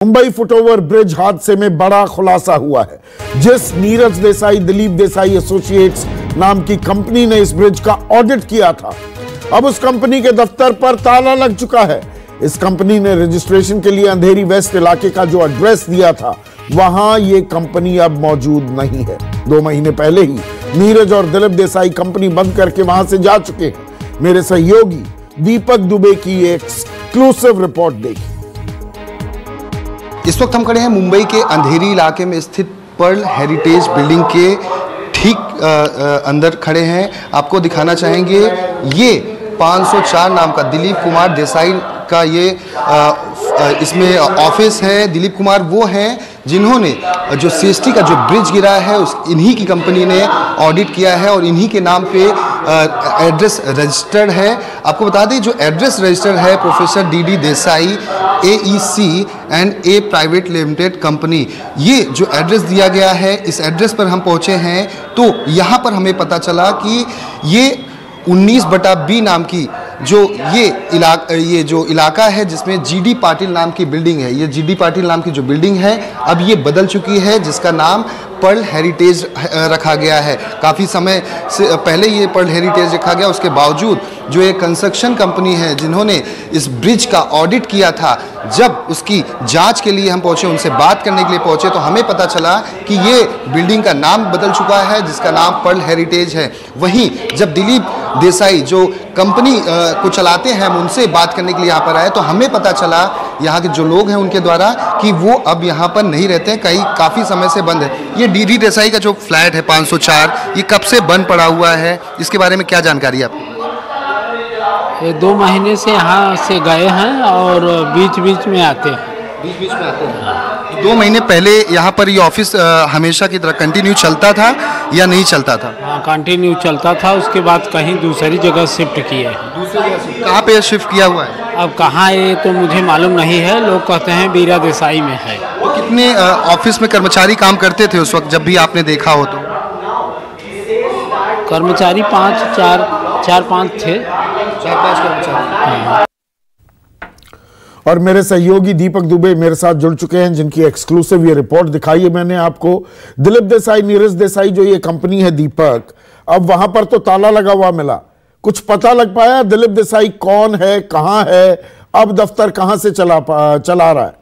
Mumbai foot over bridge हादसे में बड़ा खुलासा हुआ है। जिस नीरज देसाई दिलीप देसाई एसोसिएट्स नाम की कंपनी ने इस ब्रिज का ऑडिट किया था, अब उस कंपनी के दफ्तर पर ताला लग चुका है। इस कंपनी ने रजिस्ट्रेशन के लिए अंधेरी वेस्ट इलाके का जो एड्रेस दिया था, वहां यह कंपनी अब मौजूद नहीं है। 2 महीने पहले ही नीरज और दिलीप देसाई कंपनी बंद करके वहां से जा चुके हैं। मेरे सहयोगी दीपक दुबे की एक्सक्लूसिव रिपोर्ट देखिए। इस वक्त हम खड़े हैं मुंबई के अंधेरी इलाके में स्थित पर्ल हेरिटेज बिल्डिंग के ठीक अंदर खड़े हैं। आपको दिखाना चाहेंगे, ये 504 नाम का दिलीप कुमार देसाई का ये इसमें ऑफिस है। दिलीप कुमार वो हैं जिन्होंने जो सीएसटी का जो ब्रिज गिरा है इन्हीं की कंपनी ने ऑडिट किया है और इन्हीं के नाम पे एड्रेस रजिस्टर्ड है। आपको बता दें, जो एड्रेस रजिस्टर्ड है professor DD Desai AEC and A private limited company, ये जो एड्रेस दिया गया है, इस एड्रेस पर हम पहुंचे हैं तो यहाँ पर हमें पता चला कि ये 19/B नाम की ये जो इलाका है जिसमें GD पाटिल नाम की बिल्डिंग है, ये GD पाटिल नाम की जो बिल्डिंग है अब ये बदल चुकी है, जिसका नाम पर्ल हेरिटेज रखा गया है। काफ़ी समय से पहले ये पर्ल हेरिटेज रखा गया, उसके बावजूद जो एक कंस्ट्रक्शन कंपनी है जिन्होंने इस ब्रिज का ऑडिट किया था, जब उसकी जांच के लिए हम पहुंचे, उनसे बात करने के लिए पहुंचे, तो हमें पता चला कि ये बिल्डिंग का नाम बदल चुका है, जिसका नाम पर्ल हेरिटेज है। वहीं जब दिलीप देसाई जो कंपनी को चलाते हैं, हम उनसे बात करने के लिए यहाँ पर आए तो हमें पता चला यहाँ के जो लोग हैं उनके द्वारा कि वो अब यहाँ पर नहीं रहते हैं, कहीं काफ़ी समय से बंद है। ये डीडी देसाई का जो फ्लैट है 504, ये कब से बंद पड़ा हुआ है, इसके बारे में क्या जानकारी है आपको? ये 2 महीने से यहाँ से गए हैं और बीच बीच में आते हैं। 2 महीने पहले यहाँ पर ये ऑफिस हमेशा की तरह कंटिन्यू चलता था या नहीं चलता था? हाँ, कंटिन्यू चलता था। उसके बाद कहीं दूसरी जगह शिफ्ट किए हैं। कहाँ पे शिफ्ट किया हुआ है? अब कहाँ है तो मुझे मालूम नहीं है। लोग कहते हैं बीरा देसाई में है। तो कितने ऑफिस में कर्मचारी काम करते थे उस वक्त जब भी आपने देखा हो? तो कर्मचारी 4-5 थे। 4-5 कर्मचारी। और मेरे सहयोगी दीपक दुबे मेरे साथ जुड़ चुके हैं, जिनकी एक्सक्लूसिव ये रिपोर्ट दिखाई है मैंने आपको। दिलीप देसाई नीरज देसाई जो ये कंपनी है दीपक, अब वहां पर तो ताला लगा हुआ मिला, कुछ पता लग पाया दिलीप देसाई कौन है, कहां है, अब दफ्तर कहां से चला रहा है?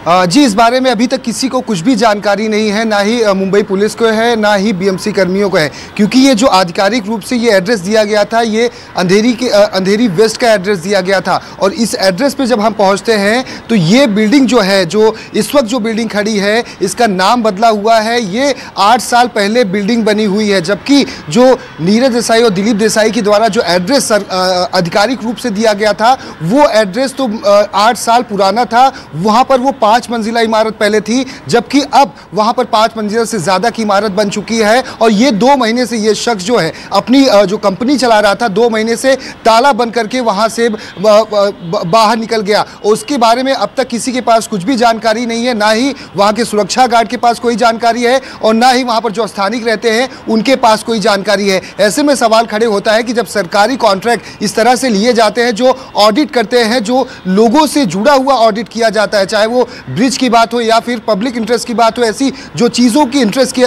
जी, इस बारे में अभी तक किसी को कुछ भी जानकारी नहीं है, ना ही मुंबई पुलिस को है, ना ही BMC कर्मियों को है, क्योंकि ये जो आधिकारिक रूप से ये एड्रेस दिया गया था, ये अंधेरी वेस्ट का एड्रेस दिया गया था। और इस एड्रेस पे जब हम पहुंचते हैं तो ये बिल्डिंग जो है, जो इस वक्त जो बिल्डिंग खड़ी है, इसका नाम बदला हुआ है। ये 8 साल पहले बिल्डिंग बनी हुई है, जबकि जो नीरज देसाई और दिलीप देसाई के द्वारा जो एड्रेस आधिकारिक रूप से दिया गया था, वो एड्रेस तो 8 साल पुराना था। वहाँ पर वो 5 मंजिला इमारत पहले थी, जबकि अब वहां पर 5 मंजिला से ज्यादा की इमारत बन चुकी है। और ये 2 महीने से ये शख्स जो है अपनी जो कंपनी चला रहा था, 2 महीने से ताला बंद करके वहां से बाहर निकल गया। और उसके बारे में अब तक किसी के पास कुछ भी जानकारी नहीं है, ना ही वहां के सुरक्षा गार्ड के पास कोई जानकारी है और ना ही वहां पर जो स्थानिक रहते हैं उनके पास कोई जानकारी है। ऐसे में सवाल खड़े होता है कि जब सरकारी कॉन्ट्रैक्ट इस तरह से लिए जाते हैं, जो ऑडिट करते हैं, जो लोगों से जुड़ा हुआ ऑडिट किया जाता है, चाहे वो ब्रिज की बात हो या फिर पब्लिक इंटरेस्ट की बात हो, ऐसी जो चीज़ों की इंटरेस्ट की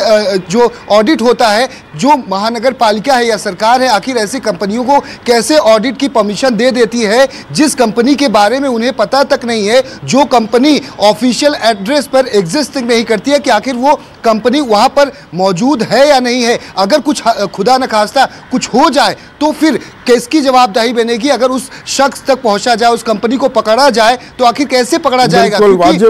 जो ऑडिट होता है, जो महानगर पालिका है या सरकार है, आखिर ऐसी कंपनियों को कैसे ऑडिट की परमिशन दे देती है जिस कंपनी के बारे में उन्हें पता तक नहीं है, जो कंपनी ऑफिशियल एड्रेस पर एग्जिस्ट नहीं करती है कि आखिर वो कंपनी वहां पर मौजूद है या नहीं है। अगर कुछ खुदा न खास्ता कुछ हो जाए तो फिर किसकी जवाबदेही बनेगी? अगर उस शख्स तक पहुंचा जाए, उस कंपनी को पकड़ा जाए, तो आखिर कैसे पकड़ा जाएगा?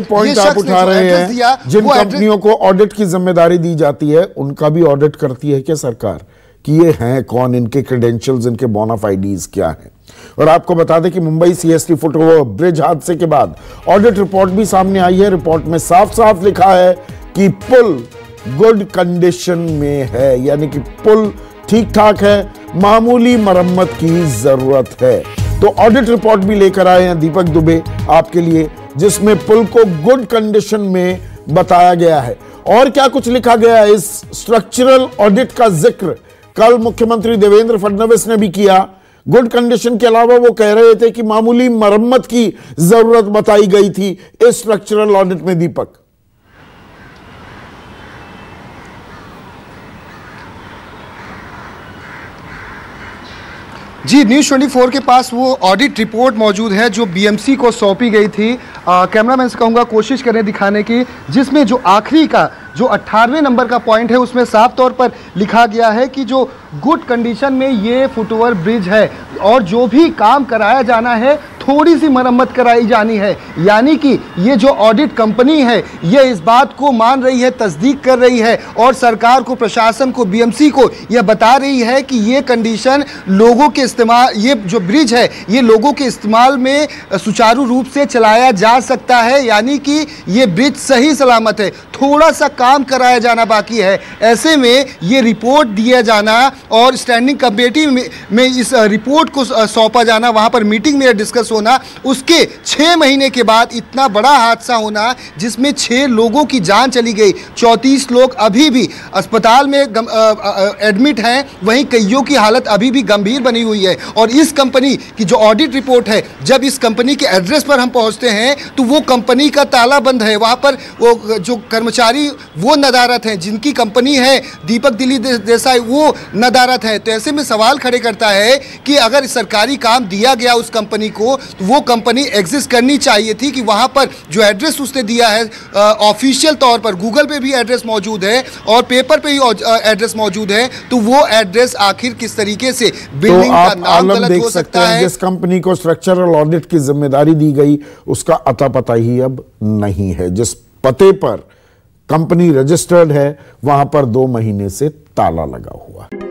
पॉइंट आप उठा रहे हैं, जिन कंपनियों को ऑडिट की जिम्मेदारी दी जाती है उनका भी ऑडिट करती है क्या सरकार कि ये हैं कौन, इनके क्रेडेंशियल्स, इनके बोनाफाइडीज क्या हैं? और आपको बता दें कि मुंबई CST फुटओवर ब्रिज हादसे के बाद ऑडिट रिपोर्ट भी सामने आई है। रिपोर्ट में साफ साफ लिखा है कि पुल गुड कंडीशन में है, यानी कि पुल ठीक ठाक है, मामूली मरम्मत की जरूरत है। तो ऑडिट रिपोर्ट भी लेकर आए हैं दीपक दुबे आपके लिए, जिसमें पुल को गुड कंडीशन में बताया गया है। और क्या कुछ लिखा गया है इस स्ट्रक्चरल ऑडिट का जिक्र कल मुख्यमंत्री देवेंद्र फडणवीस ने भी किया। गुड कंडीशन के अलावा वो कह रहे थे कि मामूली मरम्मत की जरूरत बताई गई थी इस स्ट्रक्चरल ऑडिट में। दीपक, जी, न्यूज़ 24 के पास वो ऑडिट रिपोर्ट मौजूद है जो बीएमसी को सौंपी गई थी। कैमरामैन से कहूँगा कोशिश करें दिखाने की, जिसमें जो आखिरी का जो 18वें नंबर का पॉइंट है उसमें साफ तौर पर लिखा गया है कि जो गुड कंडीशन में ये फुटओवर ब्रिज है और जो भी काम कराया जाना है थोड़ी सी मरम्मत कराई जानी है। यानी कि ये जो ऑडिट कंपनी है ये इस बात को मान रही है, तस्दीक कर रही है और सरकार को, प्रशासन को, बीएमसी को यह बता रही है कि ये कंडीशन लोगों के इस्तेमाल, ये जो ब्रिज है ये लोगों के इस्तेमाल में सुचारू रूप से चलाया जा सकता है। यानी कि ये ब्रिज सही सलामत है, थोड़ा सा काम कराया जाना बाकी है। ऐसे में ये रिपोर्ट दिया जाना और स्टैंडिंग कमेटी में इस रिपोर्ट को सौंपा जाना, वहाँ पर मीटिंग में डिस्कस होना, उसके 6 महीने के बाद इतना बड़ा हादसा होना जिसमें 6 लोगों की जान चली गई, 34 लोग अभी भी अस्पताल में एडमिट हैं, वहीं कईयों की हालत अभी भी गंभीर बनी हुई है। और इस कंपनी की जो ऑडिट रिपोर्ट है, जब इस कंपनी के एड्रेस पर हम पहुंचते हैं तो वो कंपनी का ताला बंद है, वहाँ पर वो जो कर्मचारी वो नदारत हैं, जिनकी कंपनी है दीपक दिलीप देसाई वो नदारत है। तो ऐसे में सवाल खड़े करता है कि अगर सरकारी काम दिया गया उस कंपनी को तो वो कंपनी एग्जिस्ट करनी चाहिए थी कि वहाँ पर जो एड्रेस उसने दिया है ऑफिशियल तौर पर, गूगल पे भी एड्रेस मौजूद है और पेपर पे ही एड्रेस मौजूद है, तो वो एड्रेस आखिर किस तरीके से बिल्डिंग का नाम गलत हो सकता है। जिस कंपनी को स्ट्रक्चरल ऑडिट की जिम्मेदारी दी गई उसका अता पता ही अब नहीं है। जिस पते पर कंपनी रजिस्टर्ड है वहां पर 2 महीने से ताला लगा हुआ है।